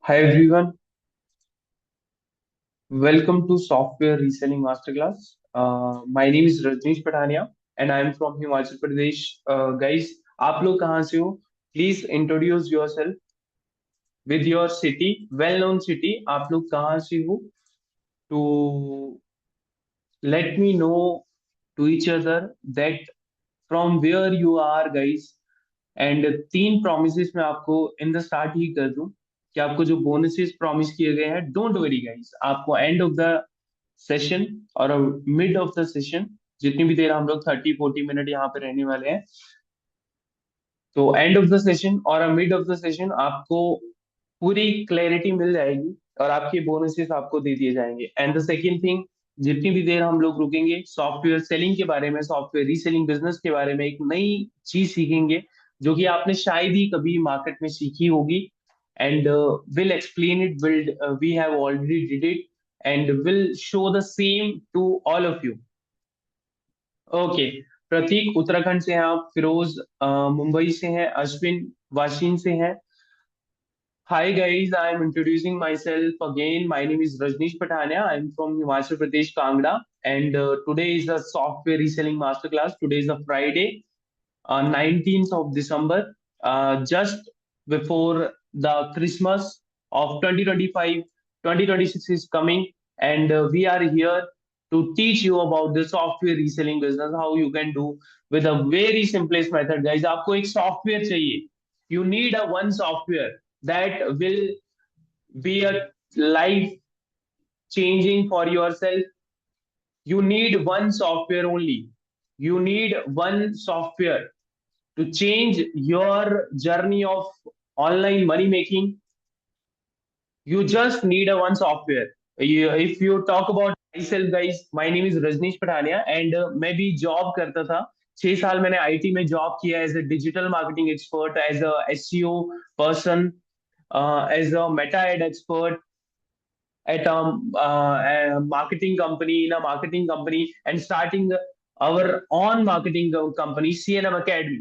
Hi everyone, welcome to Software Reselling Masterclass. My name is Rajneesh Patania and I am from Himachal Pradesh. Guys, आप लोग कहाँ से हो? Please introduce yourself with your city, well-known city. आप लोग कहाँ से हो? To let me know to each other that from where you are, guys. And तीन प्रोमिस मैं आपको इन द स्टार्ट ही कर दूं कि आपको जो बोनसेस प्रॉमिस किए गए हैं, डोंट वरी गाइस, आपको एंड ऑफ द सेशन और मिड ऑफ द सेशन, जितनी भी देर हम लोग 30-40 मिनट यहाँ पे रहने वाले हैं, तो एंड ऑफ द सेशन और मिड ऑफ द सेशन आपको पूरी क्लैरिटी मिल जाएगी और आपके बोनसेस आपको दे दिए जाएंगे। एंड द सेकेंड थिंग, जितनी भी देर हम लोग रुकेंगे, सॉफ्टवेयर सेलिंग के बारे में, सॉफ्टवेयर रीसेलिंग बिजनेस के बारे में एक नई चीज सीखेंगे जो कि आपने शायद ही कभी मार्केट में सीखी होगी। And will explain it, will we have already did it and will show the same to all of you. Okay, Pratik Uttarakhand से हैं आप, फिरोज मुंबई से हैं, अश्विन वाशिम से हैं। Hi guys, I am introducing myself again. My name is Rajneesh Patania. I am from Himachal Pradesh, Kangra, and today is the software reselling masterclass. Today is a Friday, 19th of December, just before the Christmas of 2025. 2026 is coming, and we are here to teach you about the software reselling business, how you can do with a very simplest method. Guys, आपको एक software चाहिए. You need a one software that will be a life changing for yourself. You need one software only. You need one software to change your journey of online money making. You just need a one software. If you talk about myself, guys, my name is Rajneesh Patania and मैं भी job करता था। 6 साल मैंने IT में job किया as a digital marketing expert, as a SEO person, as a meta ad expert at a marketing company, in a marketing company, and starting our own marketing company, CNM Academy.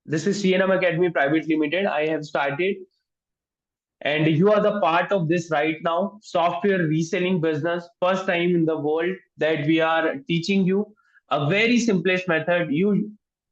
This is CNM Academy Private Limited. I have started, and you are the part of this right now. Software reselling business, first time in the world that we are teaching you a very simplest method. You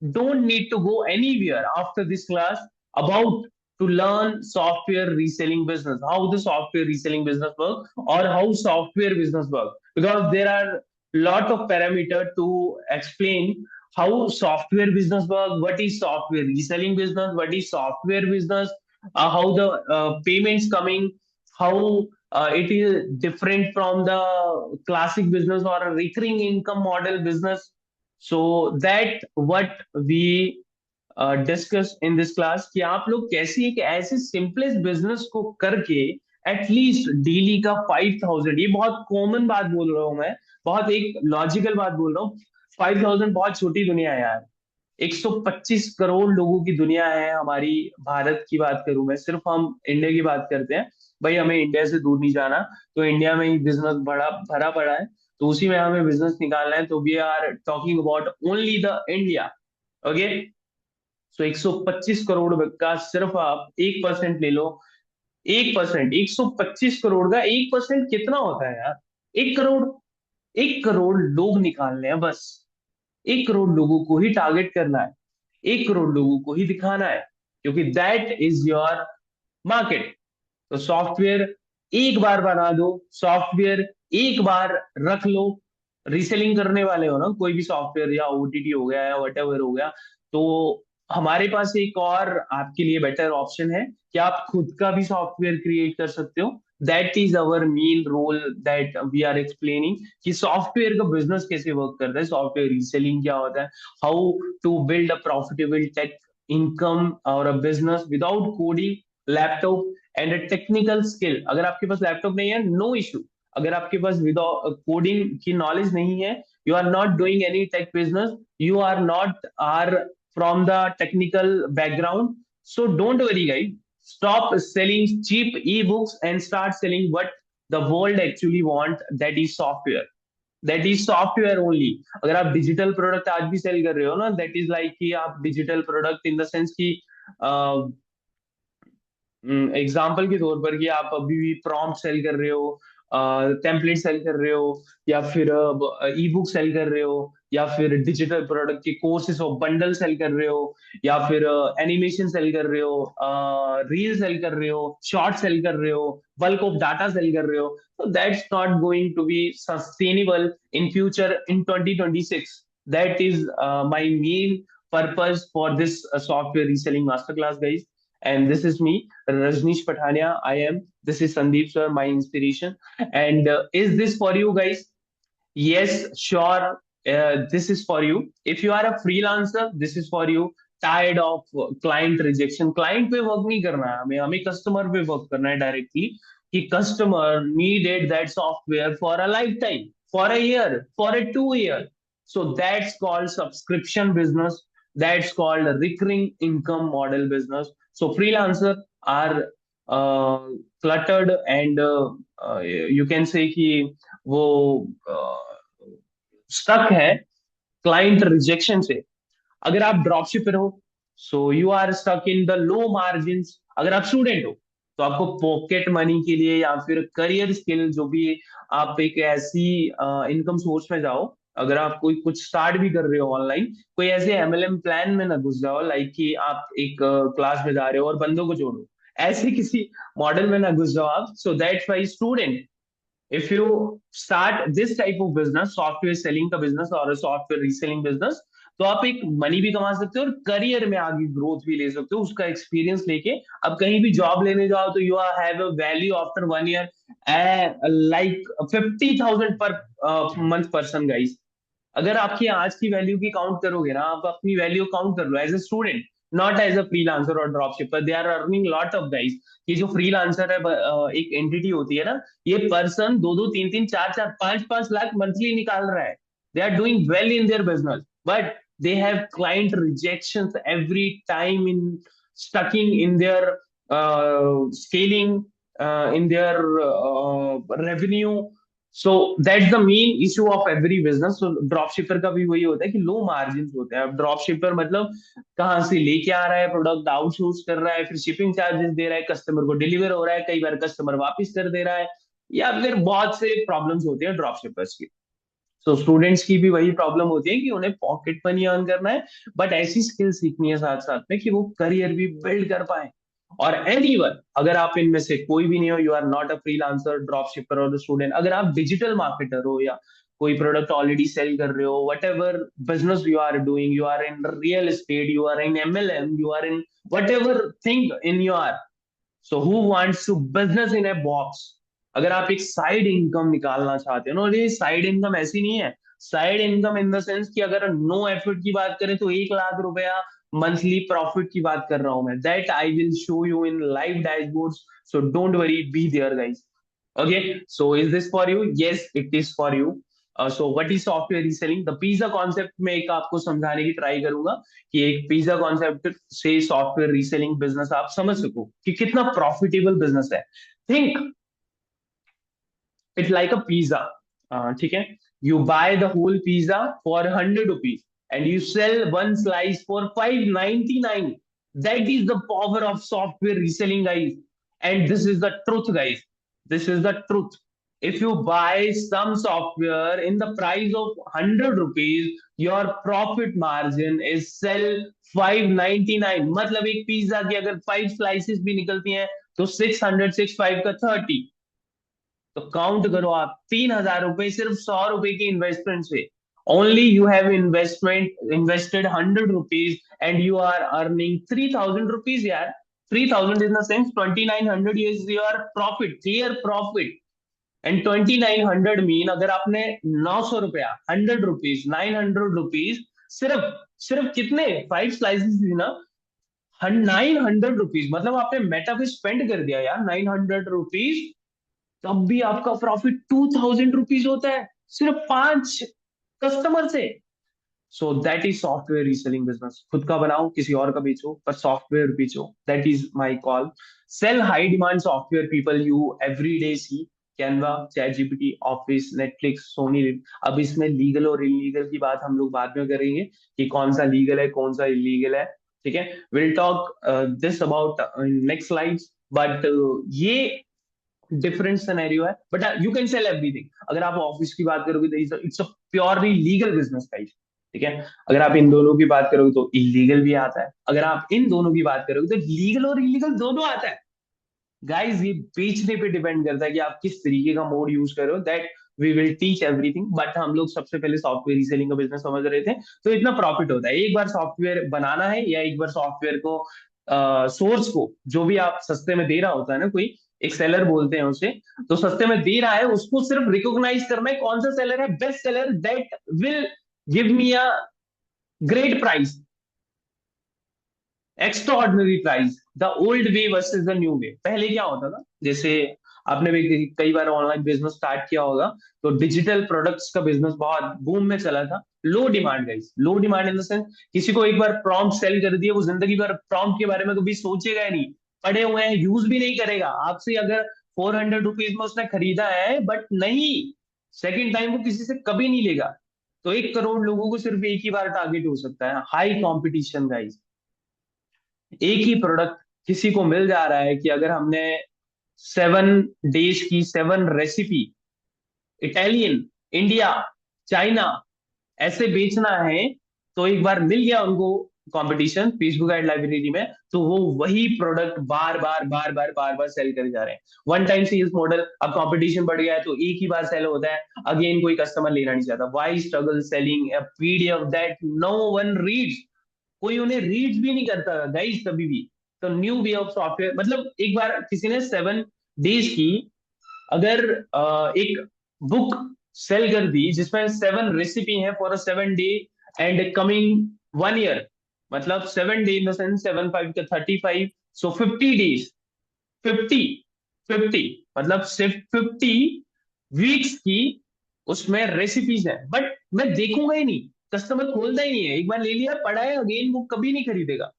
don't need to go anywhere after this class about to learn software reselling business, how the software reselling business work or how software business work, because there are lot of parameter to explain how software business work, what is software reselling business, what is software business, how the payments coming, how it is different from the classic business or a recurring income model business. So that what we discuss in this class कि आप लोग कैसे एक ऐसे simplest business को करके at least daily का 5,000, ये बहुत कॉमन बात बोल रहा हूँ मैं, बहुत एक लॉजिकल बात बोल रहा हूँ। 5,000 बहुत छोटी दुनिया है यार। 125 करोड़ लोगों की दुनिया है हमारी। भारत की बात करूं मैं, सिर्फ हम इंडिया की बात करते हैं। भाई हमें इंडिया से दूर नहीं जाना, तो इंडिया में ही बिजनेस बड़ा भरा पड़ा है, तो उसी में हमें बिजनेस निकालना है। तो we are talking about only the India. Okay, so 125 crore का सिर्फ आप 1% ले लो। 1%, 125 करोड़ का 1% कितना होता है यार? 1 करोड़। 1 करोड़ लोग निकालने हैं बस। 1 करोड़ लोगों को ही टारगेट करना है, 1 करोड़ लोगों को ही दिखाना है, क्योंकि दैट इज योर मार्केट। तो सॉफ्टवेयर एक बार बना दो, सॉफ्टवेयर एक बार रख लो। रीसेलिंग करने वाले हो ना, कोई भी सॉफ्टवेयर या ओटीटी हो गया या वटेवर हो गया, तो हमारे पास एक और आपके लिए बेटर ऑप्शन है कि आप खुद का भी सॉफ्टवेयर क्रिएट कर सकते हो। That is our main role that we are explaining कि सॉफ्टवेयर का बिजनेस कैसे वर्क करता है, सॉफ्टवेयर रीसेलिंग क्या होता है, how to build a profitable tech income और a business without coding, laptop and technical skill. अगर आपके पास लैपटॉप नहीं है, नो इशू। अगर आपके पास विदाउट कोडिंग की नॉलेज नहीं है, you are not doing any tech business, you are not are from the technical background, so don't worry guys, stop selling cheap ebooks and start selling what the world actually want, that is software। That is software only. अगर आप digital product आज भी cell कर रहे हो ना, that is like कि आप digital product in the sense कि एग्जाम्पल के तौर पर कि आप अभी भी प्रॉम्प्ट सेल कर रहे हो, टेम्पलेट सेल कर रहे हो, या फिर ई बुक सेल कर रहे हो, या फिर डिजिटल प्रोडक्ट के कोर्सेज और बंडल सेल कर रहे हो, या फिर एनिमेशन सेल कर रहे हो, रील सेल कर रहे हो, शॉर्ट सेल कर रहे हो, बल्क ऑफ डाटा सेल कर रहे हो, तो that's not going to be sustainable in future in 2026. That is my main purpose for this software reselling masterclass, guys. And this is me, Rajneesh Pathania. This is Sandeep sir, my inspiration. And is this for you guys? Yes, sure. This is for you. If you are a freelancer, this is for you. Tired of client rejection. Client पे work नहीं करना है हमें, हमें customer पे work करना है directly. कि customer needed that software for a lifetime, for a year, for a 2 year. So that's called subscription business. That's called a recurring income model business. So freelancer are cluttered and you can say कि वो stuck है client rejection से. अगर आप drop shipper हो, so you are stuck in the low margin. अगर आप student हो, तो आपको पॉकेट मनी के लिए या फिर करियर स्किल जो भी, आप एक ऐसी इनकम सोर्स में जाओ. अगर आप कोई कुछ स्टार्ट भी कर रहे हो ऑनलाइन, कोई ऐसे एमएलएम प्लान में ना घुस जाओ, लाइक कि आप एक क्लास में जा रहे हो और बंदों को जोड़ो, ऐसे किसी मॉडल में ना घुस जाओ आप. So that's why student, if you start this type of business, software selling का बिजनेस और सॉफ्टवेयर रीसेलिंग बिजनेस, तो आप एक मनी भी कमा सकते हो और करियर में आगे ग्रोथ भी ले सकते हो उसका एक्सपीरियंस लेके. अब कहीं भी जॉब लेने जाओ तो you have a value after 1 year like 50,000 per month person, guys. अगर आपकी आज की वैल्यू की काउंट करोगे ना, आप अपनी वैल्यू काउंट कर लो as a student, not as a freelancer और drop shipper. They are earning lot of, guys. ये जो फ्रीलांसर है एक एंटिटी होती है ना, ये पर्सन 2-2, 3-3, 4-4, 5-5 लाख मंथली निकाल रहा है. They are doing well in their business, but they have client rejections every time in stucking in their scaling, in their revenue. So that's the main issue of every business. तो drop शिपर का भी वही होता है कि low margin होते हैं. अब ड्रॉप शिपर मतलब कहाँ से लेके आ रहा है प्रोडक्ट, आउटसोर्स कर रहा है, फिर शिपिंग चार्जेस दे रहा है, कस्टमर को डिलीवर हो रहा है, कई बार कस्टमर वापस कर दे रहा है, या फिर बहुत से प्रॉब्लम्स होती है ड्रॉप शिपर्स की. सो स्टूडेंट्स की भी वही प्रॉब्लम होती है कि उन्हें पॉकेट मनी अर्न करना है, बट ऐसी स्किल सीखनी है साथ साथ में कि वो करियर भी बिल्ड कर पाए. और एनीवन, अगर आप इनमें से कोई भी नहीं हो, you are not a freelancer, drop shipper और स्टूडेंट, अगर आप डिजिटल मार्केटर हो या कोई प्रोडक्ट ऑलरेडी सेल कर रहे हो, whatever business you are doing, you are in real estate, you are in MLM, you are in whatever thing in you are, so who wants to business in a box. अगर आप एक side income निकालना चाहते हो ना, और ये side income ऐसी नहीं है, side income in the sense कि अगर नो एफर्ट की बात करें तो 1 लाख रुपया मंथली प्रॉफिट की बात कर रहा हूं मैं. That I will show you in live dashboards. So don't worry, be there, guys. Okay, so is this for you? Yes, it is for you. So what is software reselling? The pizza concept में एक आपको समझाने की try करूंगा कि एक pizza concept से software reselling business आप समझ सको कि कितना प्रॉफिटेबल बिजनेस है. Think it's like a pizza. ठीक है, you buy the whole pizza for 100 rupees and you sell one slice for 599. That is the power of software reselling, guys. And this is the truth, guys. This is the truth. If you buy some software in the price of 100 rupees, your profit margin is sell 599. मतलब एक pizza की अगर 5 slices भी निकलती हैं तो 600, 6 5 का 30. तो काउंट करो आप, 3,000 रुपए सिर्फ 100 रुपए की इन्वेस्टमेंट से. Only you have invested 100 rupees and you are earning 3,000 rupees, यार. 3,000 in the sense 2,900 is your profit, clear profit. And 2,900 mean अगर आपने 900 रुपया, 100 रुपीज, 900 रुपीज, सिर्फ सिर्फ कितने 5 स्लाइसेस थी ना, 900 रुपीज, मतलब आपने मेटा पे स्पेंड कर दिया यार 900 रुपीज. तब भी आपका प्रॉफिट 2,000 रुपीज होता है सिर्फ 5 कस्टमर से. So that is software reselling business. खुद का बनाओ, किसी और का बेचो, पर सॉफ्टवेयर बेचो. That is my call. Sell high demand software people you every day see. Canva, chat GPT, office, Netflix, Sony LIV. अब इसमें लीगल और इलीगल की बात हम लोग बाद में करेंगे कि कौन सा लीगल है कौन सा इलीगल है. ठीक है, will talk this about next slides. But ये डिफरेंट सिनेरियो है, but you can sell everything. अगर आप ऑफिस की बात करोगे तो it's a purely legal business guys, ठीक है। अगर आप इन दोनों की बात करोगे तो इलीगल भी आता है, अगर आप इन दोनों की बात करोगे तो लीगल और इलीगल दोनों आता है गाइस। ये बेचने पे डिपेंड करता है कि आप किस तरीके का मोड यूज करो, that we will teach everything. But हम लोग सबसे पहले सॉफ्टवेयर रीसेलिंग का बिजनेस समझ रहे थे, तो इतना प्रॉफिट होता है एक बार सॉफ्टवेयर बनाना है, या एक बार सॉफ्टवेयर को सोर्स को जो भी आप सस्ते में दे रहा होता है ना कोई, एक सेलर बोलते हैं उसे, तो सस्ते में दे रहा है उसको सिर्फ रिकॉग्नाइज करना है कौन सा सेलर है best seller, that will give me a great price, extraordinary price, the old way versus the new way. पहले क्या होता था, जैसे आपने भी कई बार ऑनलाइन बिजनेस स्टार्ट किया होगा, तो डिजिटल प्रोडक्ट्स का बिजनेस बहुत बूम में चला था। Low demand guys, low demand in the sense, किसी को एक बार प्रॉम्प्ट सेल कर दिया, वो जिंदगी भर प्रॉम्प्ट के बारे में कभी सोचेगा ही नहीं, पड़े हुए हैं यूज भी नहीं करेगा आपसे। अगर 400 रुपीज में उसने खरीदा है, बट नहीं, सेकेंड टाइम वो किसी से कभी नहीं लेगा। तो 1 करोड़ लोगों को सिर्फ एक ही बार टारगेट हो सकता है, हाई कॉम्पिटिशन गाइस। एक ही प्रोडक्ट किसी को मिल जा रहा है कि अगर हमने 7 डेज की 7 रेसिपी, इटालियन, इंडिया, चाइना, ऐसे बेचना है, तो एक बार मिल गया उनको कंपटीशन फेसबुक एड लाइब्रेरी में, तो वो वही प्रोडक्ट बार बार बार बार बार बार सेल करे जा रहे हैं। वन टाइम सेल्स मॉडल, अब कंपटीशन बढ़ गया है तो एक ही बार सेल होता है, अगेन कोई कस्टमर लेना नहीं चाहता। Why struggle selling a PDF that no one reads, कोई उन्हें रीड भी नहीं करता गाइस कभी भी। तो न्यू वे ऑफ सॉफ्टवेयर मतलब, एक बार किसी ने 7 डेज की अगर एक बुक सेल कर दी जिसमें 7 रेसिपी है for a 7 day and coming 1 year, मतलब 7 डे इन द सेंस 7 5 का 35, सो 50 डेज, 50 50 मतलब सिर्फ 50 वीक्स की उसमें रेसिपीज है, बट मैं देखूंगा ही नहीं, कस्टमर खोलता ही नहीं है, एक बार ले लिया पड़ा है, अगेन वो कभी नहीं खरीदेगा।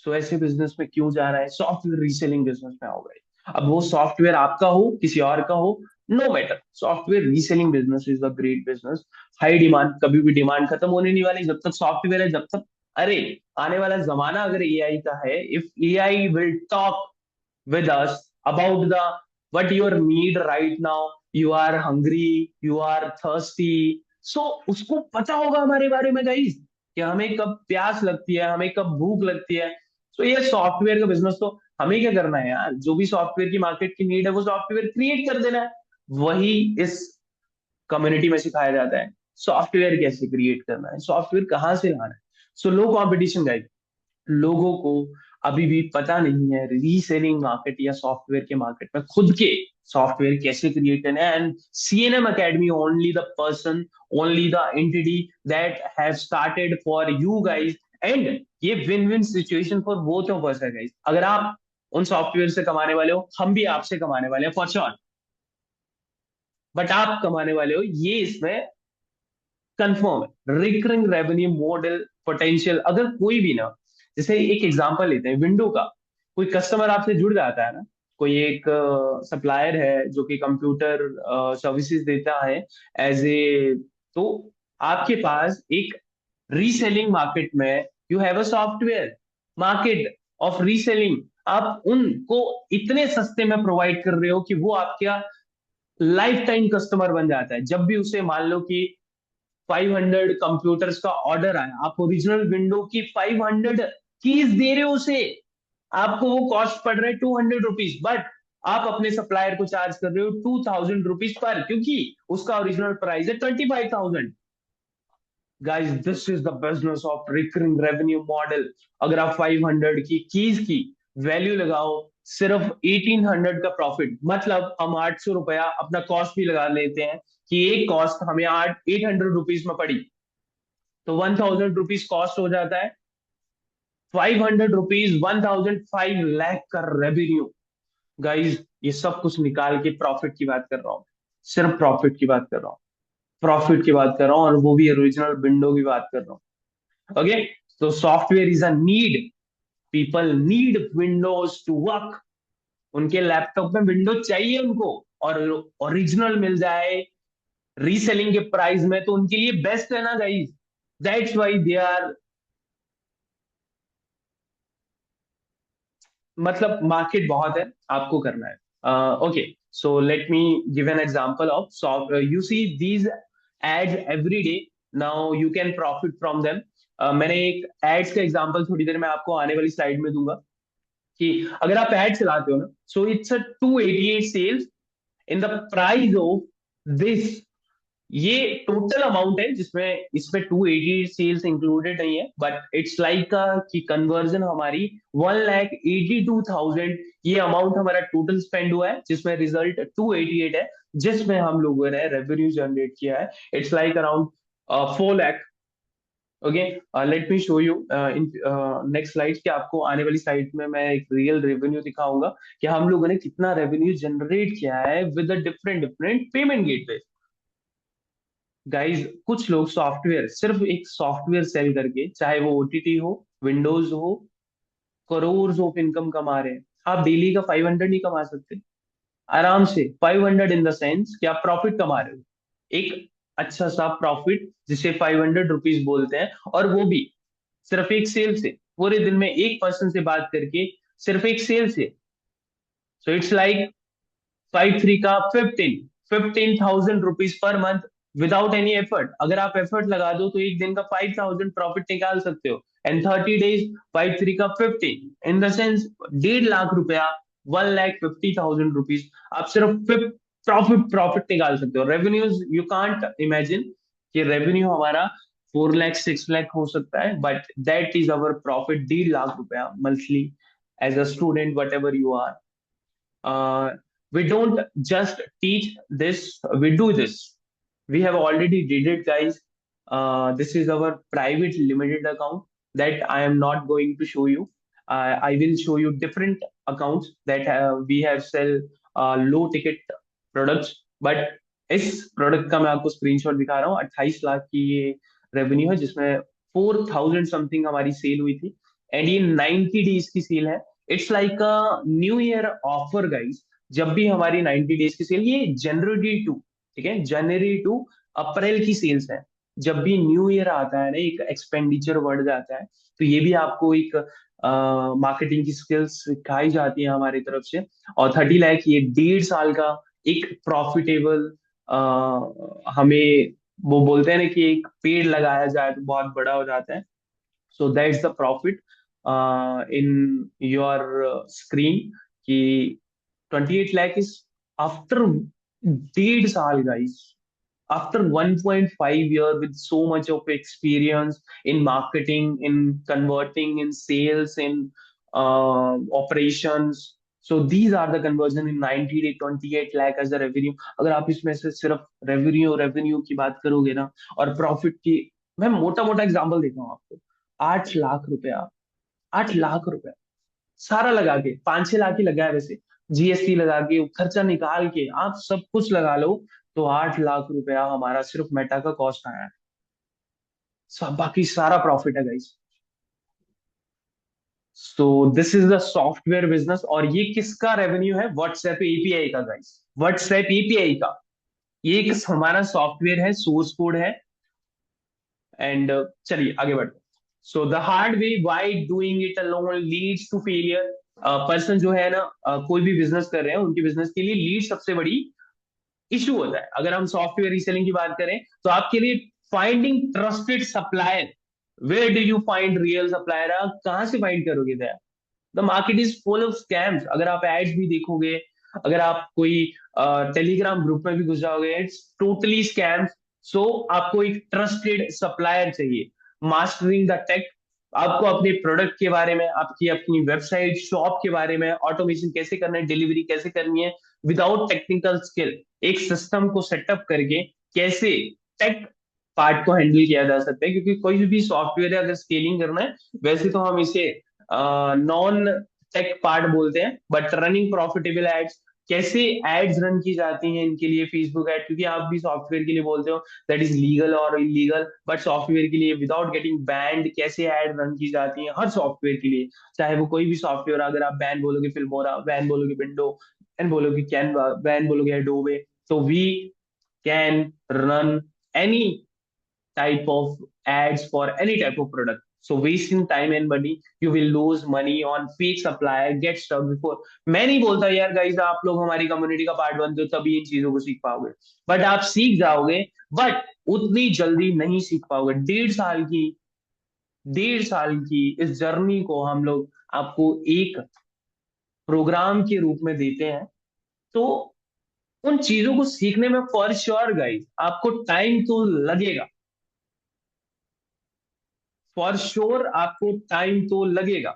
सो ऐसे बिजनेस में क्यों जा रहा है, सॉफ्टवेयर रीसेलिंग बिजनेस में आओ भाई। अब वो सॉफ्टवेयर आपका हो किसी और का हो, no matter, software reselling business is a great business. High demand, कभी भी डिमांड खत्म होने नहीं वाली जब तक सॉफ्टवेयर है, जब तक। अरे, आने वाला जमाना अगर एआई का है, if AI will talk with us about the what your need right now, you are hungry, you are thirsty, so उसको पता होगा हमारे बारे में गाइस, कि हमें कब प्यास लगती है, हमें कब भूख लगती है। सो ये सॉफ्टवेयर का बिजनेस, तो हमें क्या करना है यार, जो भी सॉफ्टवेयर की मार्केट की नीड है वो सॉफ्टवेयर क्रिएट कर देना है। वही इस कम्युनिटी में सिखाया जाता है, सॉफ्टवेयर कैसे क्रिएट करना है, सॉफ्टवेयर कहाँ से लाना है। सो लो कंपटीशन गाइस, लोगों को अभी भी पता नहीं है रीसेलिंग मार्केट या सॉफ्टवेयर के मार्केट में खुद के सॉफ्टवेयर कैसे क्रिएट करना है। And CNM academy only the person, only the entity that have started for you guys. And ये win win situation for both of us है गाइस। अगर आप उन सॉफ्टवेयर से कमाने वाले हो, हम भी आपसे कमाने वाले हैं फॉर श्योर, बट आप कमाने वाले हो ये इसमें कंफर्म है। रिकरिंग रेवेन्यू मॉडल पोटेंशियल, अगर कोई भी ना, जैसे एक एग्जांपल लेते हैं विंडो का, कोई कस्टमर आपसे जुड़ जाता है ना, कोई एक सप्लायर है जो कि कंप्यूटर सर्विसेज देता है एज ए, तो आपके पास एक रीसेलिंग मार्केट में, you have a software market of reselling, आप उनको इतने सस्ते में प्रोवाइड कर रहे हो कि वो आपका लाइफ टाइम कस्टमर बन जाता है। जब भी उसे मान लो कि 500 कंप्यूटर्स का ऑर्डर आया, आप ओरिजिनल विंडो की 500 कीज दे रहे हो उसे, आपको वो कॉस्ट पड़ रहा है 200 रुपीज, बट आप अपने सप्लायर को चार्ज कर रहे हो 2000 रुपीज पर, क्योंकि उसका ओरिजिनल प्राइस है 25,000। Guys, this is the business of recurring revenue model. अगर आप 500 की कीज की वैल्यू लगाओ, सिर्फ 1800 का प्रॉफिट, मतलब हम 800 रुपया अपना कॉस्ट भी लगा लेते हैं कि एक कॉस्ट हमें 800 रुपीज में पड़ी, तो 1000 रुपीज कॉस्ट हो जाता है, 500 रुपीज, 1005 लाख का रेवेन्यू। गाइज, ये सब कुछ निकाल के प्रॉफिट की बात कर रहा हूँ, सिर्फ प्रॉफिट की बात कर रहा हूँ, प्रॉफिट की बात कर रहा हूँ, और वो भी ओरिजिनल विंडो की बात कर रहा हूँ। ओके, तो software is a need, people need Windows to work, उनके लैपटॉप में विंडो चाहिए उनको, और ओरिजिनल मिल जाए रीसेलिंग के प्राइस में, तो उनके लिए बेस्ट है ना guys. That's why they are मतलब मार्केट बहुत है, आपको करना है। Okay, so let me give an example of soft, you see these ads every day, now you can profit from them. मैंने एक एड्स का एग्जांपल थोड़ी देर में आपको आने वाली स्लाइड में दूंगा कि अगर आप एड चलाते हो ना, so it's a 288 sales in the price of this. ये टोटल अमाउंट है जिसमें इसमें 280 सेल्स इंक्लूडेड नहीं है, बट इट्स लाइक कि कन्वर्जन हमारी 1,82,000, ये अमाउंट हमारा टोटल स्पेंड हुआ है, जिसमें रिजल्ट 288 है, जिसमें हम लोगों ने रेवेन्यू जनरेट किया है। It's like around 4 lakh. Okay, late me show you in next slide, कि आपको आने वाली स्लाइड में मैं एक रियल रेवेन्यू दिखाऊंगा कि हम लोगों ने कितना रेवेन्यू जनरेट किया है with different different payment gateway. Guys, कुछ लोग सॉफ्टवेयर, सिर्फ एक सॉफ्टवेयर सेल करके, चाहे वो ओटीटी हो, विंडोज हो, करोड़ ऑफ इनकम कमा रहे हैं। आप डेली का 500 नहीं कमा सकते? आराम से 500, इन द सेंस कि आप प्रॉफिट कमा रहे हो, एक अच्छा सा प्रॉफिट, जिसे 500 रुपीज बोलते हैं, और वो भी सिर्फ एक सेल से, पूरे दिन में एक पर्सन से बात करके, सिर्फ एक सेल से। सो इट्स लाइक 5 3 का 15,000 rupees per month, without any effort. अगर आप एफर्ट लगा दो तो एक दिन का 5,000 प्रॉफिट निकाल सकते हो। एंड 30 डेज, 5 3 का 15, इन द सेंस 1.5 लाख रुपया, 1,50,000 रुपीज, आप सिर्फ प्रॉफिट प्रॉफिट निकाल सकते हो। रेवेन्यूज यू कांट इमेजिन कि रेवेन्यू हमारा 4 लाख 6 लाख हो सकता है, but that is our profit, 1.5 lakh रुपया monthly, as a student whatever you are. uh, we don't just teach this, we do this. We have already did it, guys. This is our private limited account that I am not going to show you. I will show you different accounts that we have sell low ticket products, but इस product का मैं आपको screenshot दिखा रहा हूँ। 28 लाख की ये revenue है, जिसमें 4,000 समथिंग हमारी सेल हुई थी, एंड ये 90 डेज की सेल है। It's like a new year offer, guys. जब भी हमारी 90 डेज की सेल, ये जनवरी टू, ठीक है, जनवरी टू अप्रैल की सेल्स है। जब भी न्यू ईयर आता है ना, एक एक्सपेंडिचर बढ़ जाता है, तो ये भी आपको एक मार्केटिंग की स्किल्स सिखाई जाती है हमारी तरफ से। और 30 लाख, ये 1.5 साल का एक प्रॉफिटेबल, हमें वो बोलते हैं ना कि एक पेड़ लगाया जाए तो बहुत बड़ा हो जाता है। So that's the profit in your screen, कि 28 लाख इज आफ्टर 1.5 साल, guys, after 1.5 year, with so much of experience in marketing, in converting, in sales, in operations. So these are the conversion in 90 day, 28 lakh as a revenue. अगर आप इसमें से सिर्फ revenue revenue की बात करोगे ना, और प्रॉफिट की, मैं मोटा मोटा एग्जांपल देता हूँ आपको। 8 लाख रुपया, 8 लाख रुपया सारा लगा के, 5 6 लाख ही लगा है वैसे, जीएसटी लगा के, खर्चा निकाल के, आप सब कुछ लगा लो, तो 8 लाख रुपया हमारा सिर्फ मेटा का कॉस्ट आया है। सब बाकी सारा प्रॉफिट है, guys. So this is the software business, और ये किसका रेवेन्यू है? व्हाट्सएप एपीआई का, गाइस। व्हाट्सएप एपीआई का, ये एक हमारा सॉफ्टवेयर है, सोर्स कोड है। एंड चलिए आगे बढ़ते हैं। So the hard way why doing it alone leads to failure. Person जो है ना, कोई भी बिजनेस कर रहे हैं, उनके बिजनेस के लिए लीड सबसे बड़ी इशू होता है। अगर हम सॉफ्टवेयर रीसेलिंग की बात करें, तो आपके लिए finding trusted supplier, where do you find real supplier, आप कहाँ से फाइंड करोगे? The market is full of scams. अगर आप एड्स भी देखोगे, अगर आप कोई टेलीग्राम ग्रुप में भी घुस जाओगे, इट्स टोटली स्कैम्स। सो आपको एक ट्रस्टेड सप्लायर चाहिए। मास्टरिंग द टेक, आपको अपने प्रोडक्ट के बारे में, आपकी अपनी वेबसाइट शॉप के बारे में, ऑटोमेशन कैसे करना है, डिलीवरी कैसे करनी है, विदाउट टेक्निकल स्किल, एक सिस्टम को सेटअप करके कैसे टेक पार्ट को हैंडल किया जा सकता है। क्योंकि कोई भी सॉफ्टवेयर है, अगर स्केलिंग करना है, वैसे तो हम इसे नॉन टेक पार्ट बोलते हैं, बट रनिंग प्रॉफिटेबल एड्स, कैसे एड्स रन की जाती हैं इनके लिए, फेसबुक एड, क्योंकि आप भी सॉफ्टवेयर के लिए बोलते हो दैट इज लीगल और इलीगल, बट सॉफ्टवेयर के लिए विदाउट गेटिंग बैंड कैसे एड रन की जाती है हर सॉफ्टवेयर के लिए, चाहे वो कोई भी सॉफ्टवेयर। अगर आप बैन बोलोगे फिल्मोरा, बैन बोलोगे विंडो, बैन बोलोगे कैनवा, बैन बोलोगे एडोबे, तो we can run any type of ads for any type of product. So wasting time and money, you will lose money on fake supplier, get stuck before. मैं नहीं बोलता यार guys आप लोग हमारी community का पार्ट बनते हो तभी इन चीजों को सीख पाओगे, बट आप सीख जाओगे, बट उतनी जल्दी नहीं सीख पाओगे। 1.5 साल की इस जर्नी को हम लोग आपको एक प्रोग्राम के रूप में देते हैं। तो उन चीजों को सीखने में फॉर श्योर गाइस आपको टाइम तो लगेगा, फॉर श्योर आपको टाइम तो लगेगा।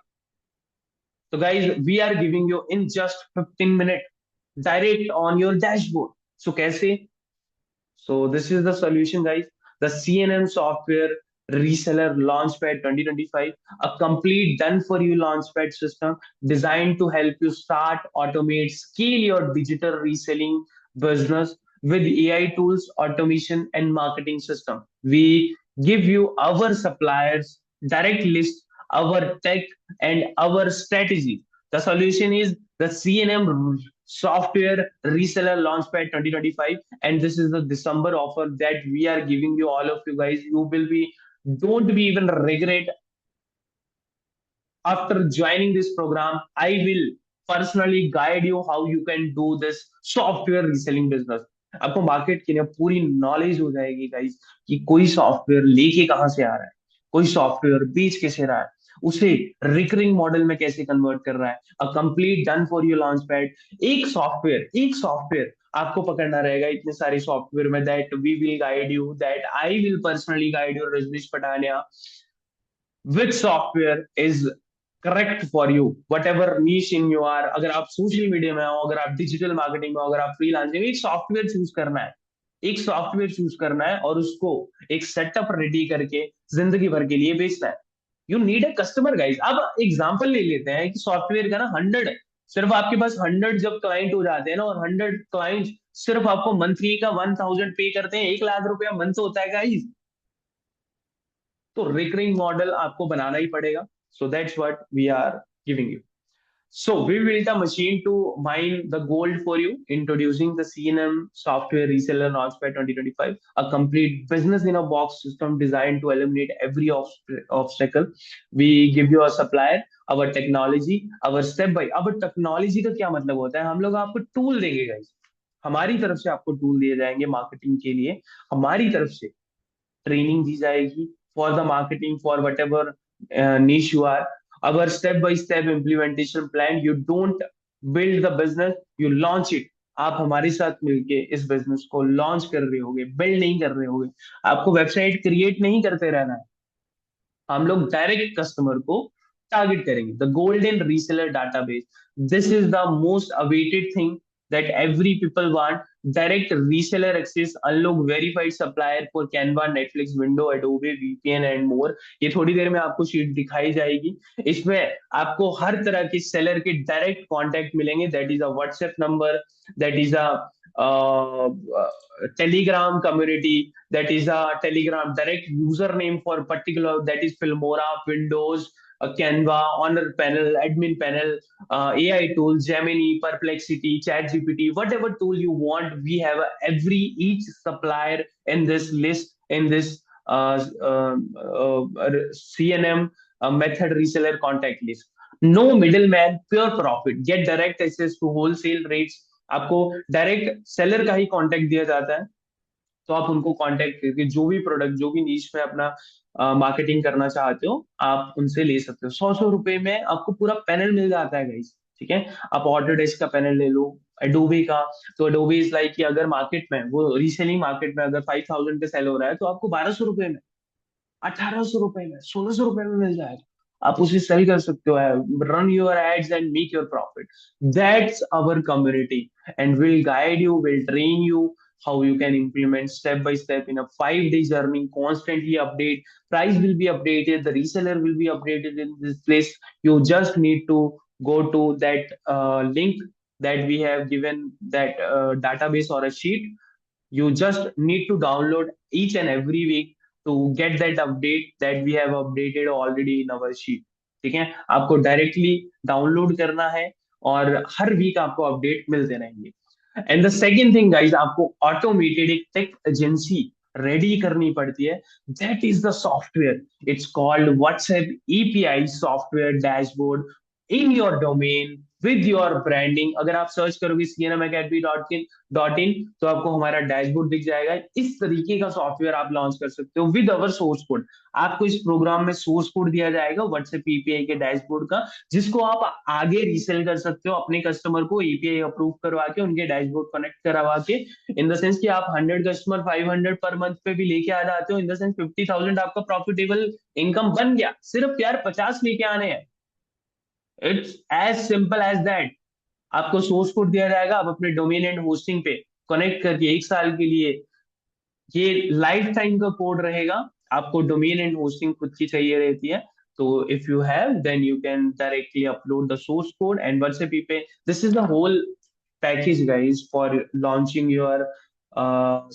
तो guys we are giving you in just 15 minute direct on your dashboard. So कैसे? So this is the solution, guys. The CNM software reseller launchpad 2025, a complete done for you launchpad system designed to help you start, automate, scale your digital reselling business with AI tools, automation, and marketing system. We give you our suppliers, direct list, our tech, and our strategy. The solution is the CNM software reseller launchpad 2025, and this is the December offer that we are giving you, all of you guys. You will be, don't be even regret after joining this program. I will personally guide you how you can do this software reselling business. आपको market की ना पूरी knowledge हो जाएगी guys कि कोई software लेके कहाँ से आ रहा है, कोई सॉफ्टवेयर बेच कैसे रहा है, उसे रिकरिंग मॉडल में कैसे कन्वर्ट कर रहा है। A complete done for you launch pad. एक सॉफ्टवेयर आपको पकड़ना रहेगा इतने सारे सॉफ्टवेयर में, that we will guide you, that I will personally guide you Rajneesh Pathania, which software is correct for you, whatever niche in you are। अगर आप social media में हो, अगर आप डिजिटल मार्केटिंग में हो, अगर आप फ्रीलांसिंग, एक सॉफ्टवेयर चूज करना है, एक सॉफ्टवेयर चूज करना है और उसको एक सेटअप रेडी करके जिंदगी भर के लिए बेचना है। You need a customer guys. अब एग्जांपल ले लेते हैं कि सॉफ्टवेयर का ना 100, सिर्फ आपके पास 100 जब क्लाइंट हो जाते हैं ना, और 100 क्लाइंट सिर्फ आपको मंथली का 1000 पे करते हैं, 1 लाख रुपया मंथ होता है गाइज। तो रिकरिंग मॉडल आपको बनाना ही पड़ेगा। So that's what we are giving you. So we built a machine to mine the gold for you, introducing the CNM software reseller launchpad 2025, a complete business in a box system designed to eliminate every obstacle. We give you a supplier, our technology, our step by। अब technology का क्या मतलब होता है? हम लोग आपको tool देंगे गाइस, हमारी तरफ से आपको टूल दिए जाएंगे मार्केटिंग के लिए, हमारी तरफ से ट्रेनिंग दी जाएगी for the marketing, for what ever niche you are। our step by step implementation plan, you don't build the business, you launch it। आप हमारे साथ मिलके इस बिजनेस को लॉन्च कर रहे होगे, बिल्ड नहीं कर रहे होगे। आपको वेबसाइट क्रिएट नहीं करते रहना है, हम लोग डायरेक्ट कस्टमर को टारगेट करेंगे। The golden reseller database, this is the most awaited thing that every people want. Direct reseller access, unlock verified supplier for Canva, Netflix, window, Adobe, VPN and more. ये थोड़ी देर में आपको sheet दिखाई जाएगी। इसमें आपको हर तरह के सेलर के डायरेक्ट कॉन्टेक्ट मिलेंगे, that is a WhatsApp number, that is a telegram community, that is a telegram direct username for particular, that is Filmora, Windows, Canva, honor panel, admin panel, AI tools, Gemini, Perplexity, ChatGPT, whatever tool you want, we have every each supplier in this list, in this CNM method reseller contact list। No middleman, pure profit, get direct access to wholesale rates। आपको direct seller का ही contact दिया जाता है, तो आप उनको contact करके जो भी प्रोडक्ट, जो भी नीश में अपना मार्केटिंग करना चाहते हो, आप उनसे ले सकते हो। 100 100 रुपए में आपको पूरा पैनल मिल जाता है गाइस। ठीक है, आप ऑटोडेस्क का पैनल ले लो, एडोबे का। तो एडोबे इज लाइक कि अगर मार्केट में वो रीसेलिंग मार्केट में अगर 5000 पे सेल हो रहा है, तो आपको 1200 रुपए में, 1800 रुपए में, 1600 रुपए में मिल जाएगा। आप उसे सेल कर सकते हो, run your ads and make your profit. That's our community, and will guide you, will train you how you can implement step by step in a 5 day journey, constantly update, price will be updated, the reseller will be updated in this place। You just need to go to that link that we have given, that database or a sheet। You just need to download each and every week to get that update that we have updated already in our sheet। ठीक है, आपको directly download करना है और हर week आपको update मिलते रहेंगे। And the second thing guys, आपको ऑटोमेटेड एक टेक एजेंसी रेडी करनी पड़ती है, that is the software. It's called WhatsApp API software dashboard in your domain with your branding. अगर आप सर्च करोगे cnmacademy.in तो आपको हमारा डैशबोर्ड दिख जाएगा। इस तरीके का सॉफ्टवेयर आप लॉन्च कर सकते हो विद अवर सोर्स कोड। आपको इस प्रोग्राम में सोर्स कोड दिया जाएगा व्हाट्सएप एपीआई के डैशबोर्ड का, जिसको आप आगे रीसेल कर सकते हो अपने कस्टमर को एपीआई अप्रूव करवा के, उनके डैशबोर्ड कनेक्ट करवा के। इन द सेंस कि आप 100 कस्टमर 500 पर मंथ पे भी लेके आ जाते हो, इन द सेंस 50,000 आपका प्रॉफिटेबल इनकम बन गया। सिर्फ यार 50 लेके आने हैं। It's as simple as that. आपको सोर्स कोड दिया जाएगा, आप अपने डोमेन एंड होस्टिंग पे कनेक्ट करके 1 साल के लिए, ये लाइफ टाइम का कोड रहेगा। आपको डोमेन एंड होस्टिंग खुद की चाहिए रहती है, तो if you have then you can directly upload the source code and WhatsApp पे। This is the whole package guys for launching your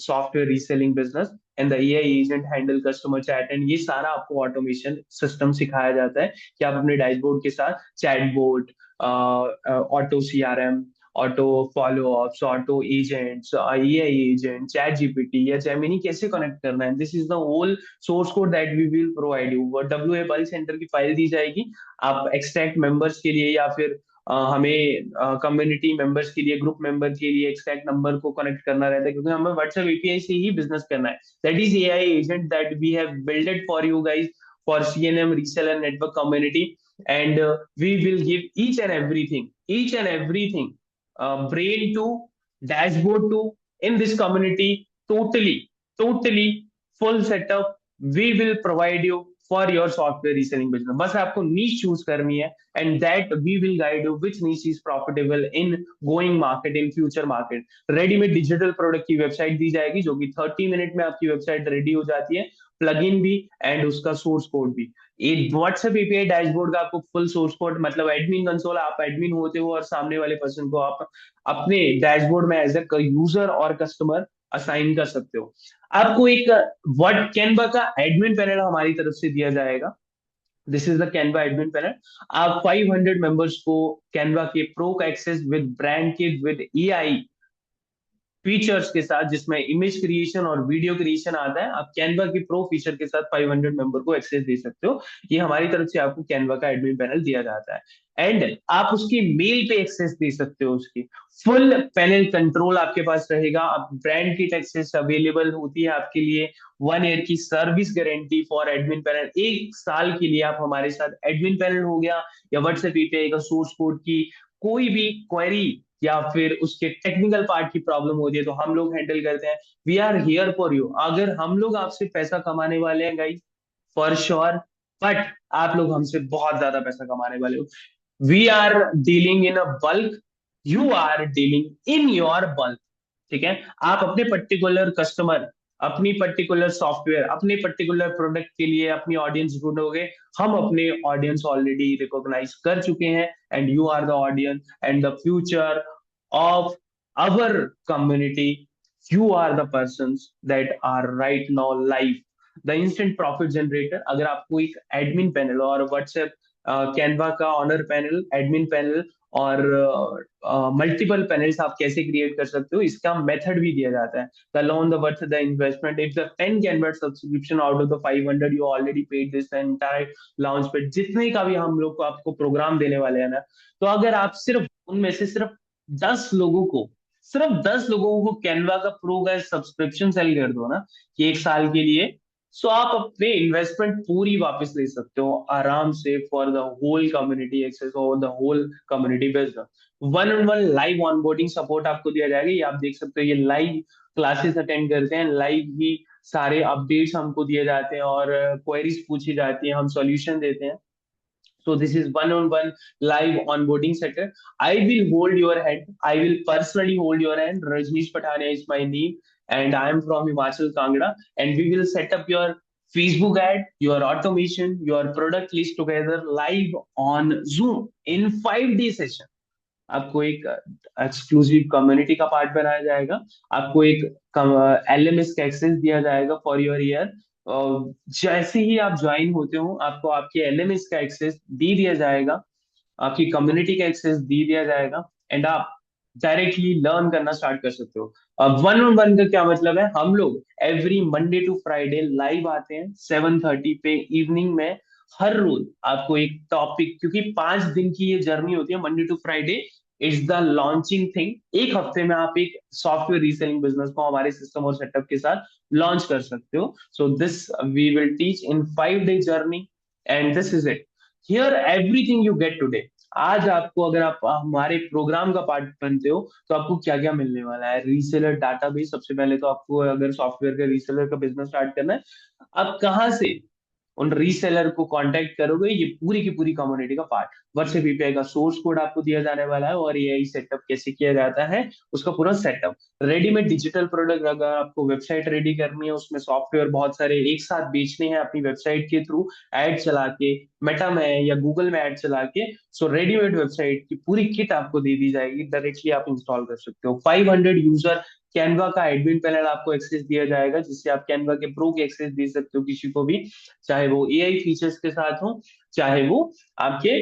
software reselling business, and the AI agent handle customer chat, and ये सारा आपको automation system सिखाया जाता है कि आप अपने डैशबोर्ड के साथ chatbot, auto CRM, auto follow ups, auto agents, AI agent, chat GPT या जेमिनी कैसे कनेक्ट करना है, this is the whole source code that we will provide you. W A bulk center की फाइल दी जाएगी, आप extract members के लिए या फिर हमें कम्युनिटी मेंबर्स के लिए, ग्रुप मेंबर के लिए एक्सट्रैक्ट नंबर को कनेक्ट करना रहता है, क्योंकि हमें व्हाट्सएप एपीआई से ही बिजनेस करना है। That is AI agent that we have builded for you guys for CNM reseller network community, and we will give each and everything, brain to, dashboard to, in this community, totally full setup we will provide you for your software reselling business। बस आपको niche choose करनी है, and that we will guide you which niche is profitable in going market, in future market। Readymade digital product की website दी जाएगी, जो कि 30 minute में आपकी वेबसाइट रेडी हो जाती है, प्लगइन भी एंड उसका सोर्स कोड भी। एक व्हाट्सएप एपीआई डैशबोर्ड का आपको फुल सोर्स कोड, मतलब एडमिन कंसोल, आप एडमिन होते हो और सामने वाले पर्सन को आप अपने डैशबोर्ड में एज ए यूजर और कस्टमर असाइन कर सकते हो। आपको एक वर्ड कैनवा का एडमिन पैनल हमारी तरफ से दिया जाएगा। This is the Canva admin panel. आप 500 मेंबर्स को कैनवा के प्रो का access with brand kit with AI features के साथ, जिसमें इमेज क्रिएशन और वीडियो क्रिएशन आता है, आप कैनवा की प्रो फीचर के साथ 500 मेंबर को एक्सेस दे सकते हो। ये हमारी तरफ से आपको कैनवा का एडमिन पैनल दिया जाता है, एंड आप उसकी मेल पे एक्सेस दे सकते हो। उसकी फुल पैनल कंट्रोल आपके पास रहेगा। आप ब्रांड किट एक्सेस अवेलेबल होती है आपके लिए, 1 ईयर की service guarantee for admin panel, 1 साल के लिए आप हमारे साथ एडमिन पैनल हो गया या व्हाट्सएप एपीआई का सोर्स कोड की कोई भी क्वेरी या फिर उसके टेक्निकल पार्ट की प्रॉब्लम होती है तो हम लोग हैंडल करते हैं। We are here for you. अगर हम लोग आपसे पैसा कमाने वाले हैं गाइस, फॉर श्योर, बट आप लोग हमसे बहुत ज्यादा पैसा कमाने वाले हो। We are dealing in a bulk, you are dealing in your bulk. ठीक है, आप अपने पर्टिकुलर कस्टमर, अपनी पर्टिकुलर सॉफ्टवेयर, अपने पर्टिकुलर प्रोडक्ट के लिए अपनी ऑडियंस ढूंढोगे। हम अपने ऑडियंस ऑलरेडी रिकॉग्नाइज कर चुके हैं, and you are the audience and the future of our community. You are the persons that are right now live, the instant profit generator। अगर आपको एक एडमिन पैनल और व्हाट्सएप कैनवा का honour panel, admin panel और multiple panels आप कैसे create कर सकते हो, इसका मेथड भी दिया जाता है। The loan, the worth, the investment, if the 10 Canva subscription out of the 500 you already paid this entire launch पे, जितने का भी हम लोग को आपको प्रोग्राम देने वाले हैं ना, तो अगर आप सिर्फ उनमें से सिर्फ 10 लोगों को, सिर्फ 10 लोगों को कैनवा का प्रो का सब्सक्रिप्शन सेल कर दो ना कि 1 साल के लिए, सो आप अपने इन्वेस्टमेंट पूरी वापस ले सकते हो आराम से for the whole community access और the whole community business. 1-on-1 live onboarding support आपको दिया जाएगा। ये आप देख सकते हो, ये लाइव क्लासेस अटेंड करते हैं, लाइव ही सारे अपडेट्स हमको दिए जाते हैं और क्वेरीज पूछी जाती है, हम सॉल्यूशन देते हैं। So this is 1-on-one live onboarding center. I will hold your hand. I will personally hold your hand. Rajneesh Pathania is my name, and I am from Himachal Kangra. And we will set up your Facebook ad, your automation, your product list together live on Zoom in 5 day session। आपको एक exclusive community का part बनाया जाएगा, आपको एक LMS का access दिया जाएगा फॉर योर ईयर। जैसे ही आप ज्वाइन होते हो आपको आपके एलएमएस का एक्सेस दे दिया जाएगा, आपकी कम्युनिटी का एक्सेस दे दिया जाएगा, एंड आप डायरेक्टली लर्न करना स्टार्ट कर सकते हो। अब वन ऑन वन का क्या मतलब है, हम लोग every Monday to Friday live आते हैं 7:30 पे इवनिंग में। हर रोज आपको एक टॉपिक, क्योंकि 5 दिन की ये जर्नी होती है Monday to Friday, it's the launching thing. एक हफ्ते में आप एक सॉफ्टवेयर रीसेलिंग बिजनेस को हमारे सिस्टम और सेटअप के साथ लॉन्च कर सकते हो। So this we will teach in 5 day journey, and this is it. Here everything you get today. आज आपको, अगर आप हमारे प्रोग्राम का पार्ट बनते हो, तो आपको क्या क्या मिलने वाला है। रीसेलर डाटाबेस, सबसे पहले तो आपको अगर सॉफ्टवेयर का रीसेलर का बिजनेस स्टार्ट करना है, आप कहाँ से उन रीसेलर को कांटेक्ट करोगे, ये पूरी की पूरी कम्युनिटी का पार्ट। व्हाट्सएप एपीआई का सोर्स कोड आपको दिया जाने वाला है, और एआई सेटअप कैसे किया जाता है उसका पूरा सेटअप। रेडीमेड डिजिटल प्रोडक्ट, अगर आपको वेबसाइट रेडी करनी है, उसमें सॉफ्टवेयर बहुत सारे एक साथ बेचने हैं अपनी वेबसाइट के थ्रू, ऐड चला के, मेटा में या गूगल में ऐड चला के, सो रेडीमेड वेबसाइट की पूरी किट आपको दे दी जाएगी, डायरेक्टली आप इंस्टॉल कर सकते हो। 500 यूजर कैनवा का एडमिन पैनल आपको एक्सेस दिया जाएगा, जिससे आप कैनवा के प्रो के एक्सेस दे सकते हो किसी को भी, चाहे वो एआई फीचर्स के साथ हो, चाहे वो आपके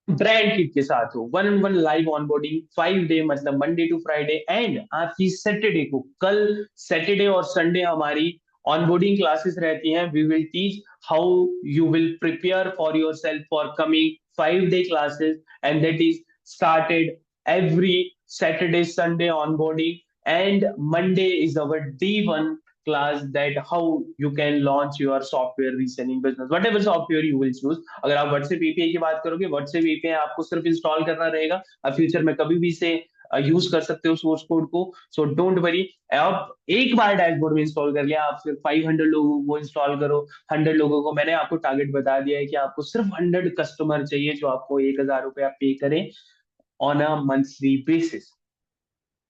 ब्रांड किट के साथ हो। One on one live onboarding 5 day, मतलब मंडे टू फ्राइडे, एंड आपकी सैटरडे को, कल सैटरडे और संडे हमारी ऑनबोर्डिंग क्लासेस रहती हैं। We will teach how you will prepare for your self for coming 5 day classes, and that is started every Saturday, Sunday onboarding, and Monday is our D1 class, that how you can launch your software reselling business, whatever software you will choose। अगर आप WhatsApp API की बात करोगे, WhatsApp API आपको सिर्फ install करना रहेगा, अब फ्यूचर में कभी भी से यूज कर सकते हो सोर्स कोड को। सो डोंट वरी, आप एक बार डैशबोर्ड में इंस्टॉल कर लिया, आप फिर 500 लोगों को इंस्टॉल करो। 100 लोगों को, मैंने आपको टारगेट बता दिया है कि आपको सिर्फ 100 कस्टमर चाहिए जो आपको 1,000 रुपया पे करें on a monthly basis.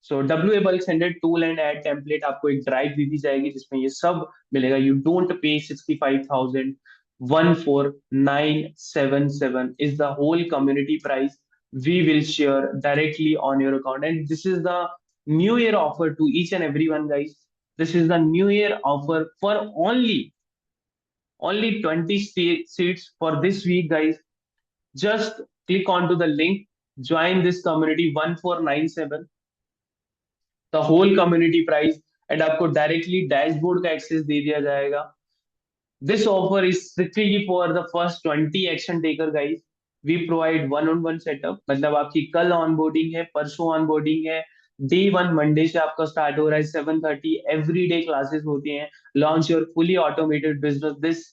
So W A bulk sender tool and ad template आपको एक ड्राइव दी दी जाएगी, जिसमें ये सब मिलेगा। You don't pay 65,000, 14,977 is the whole community price. We will share directly on your account, and this is the new year offer to each and every one guys. This is the new year offer for only 20 seats for this week, guys. Just click onto the link, join this community 1497, the whole community price, and आपको directly dashboard का access दे दिया जाएगा। This offer is strictly for the first 20 action taker guys. We provide one on one setup, मतलब आपकी कल onboarding है, परसों ऑनबोर्डिंग है, डे 1 मंडे से आपका स्टार्ट हो रहा है 7:30, एवरी डे क्लासेस होती हैं। Launch your fully automated business this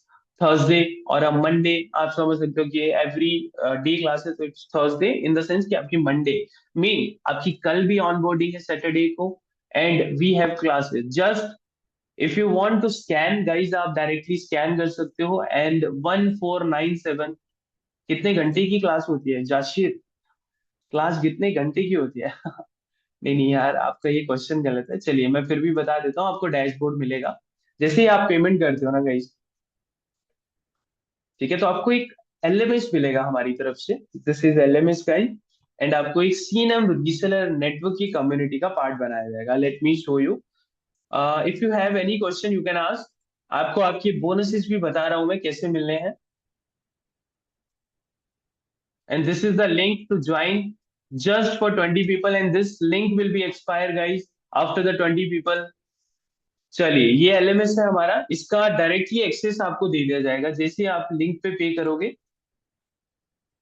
Thursday और अब मंडे। आप समझ सकते हो कि every day classes, it's Thursday in the sense कि आपकी मंडे मीन आपकी कल भी ऑनबोर्डिंग है सैटरडे को, and we have classes. Just if you want to scan guys, आप डायरेक्टली स्कैन कर सकते हो। एंड 1497 कितने घंटे की क्लास होती है जाशिर? क्लास कितने घंटे की होती है? नहीं नहीं यार, आपका ये क्वेश्चन गलत है। चलिए मैं फिर भी बता देता हूँ, आपको डैशबोर्ड मिलेगा जैसे ही आप पेमेंट करते हो ना गाइज, ठीक है, तो आपको एक एलएमएस मिलेगा हमारी तरफ से। This is LMS guys, and आपको एक सीएनएम रीसेलर नेटवर्क की कम्युनिटी का पार्ट बनाया जाएगा। Late me show you. If you have any question you can ask. आपको आपकी बोनसेस भी बता रहा हूं मैं कैसे मिलने हैं, and this is the link to join just for 20 people, and this link will be expire guys after the 20 people. चलिए, ये एलएमएस है हमारा, इसका डायरेक्टली एक्सेस आपको दे दिया जाएगा जैसे आप लिंक पे करोगे।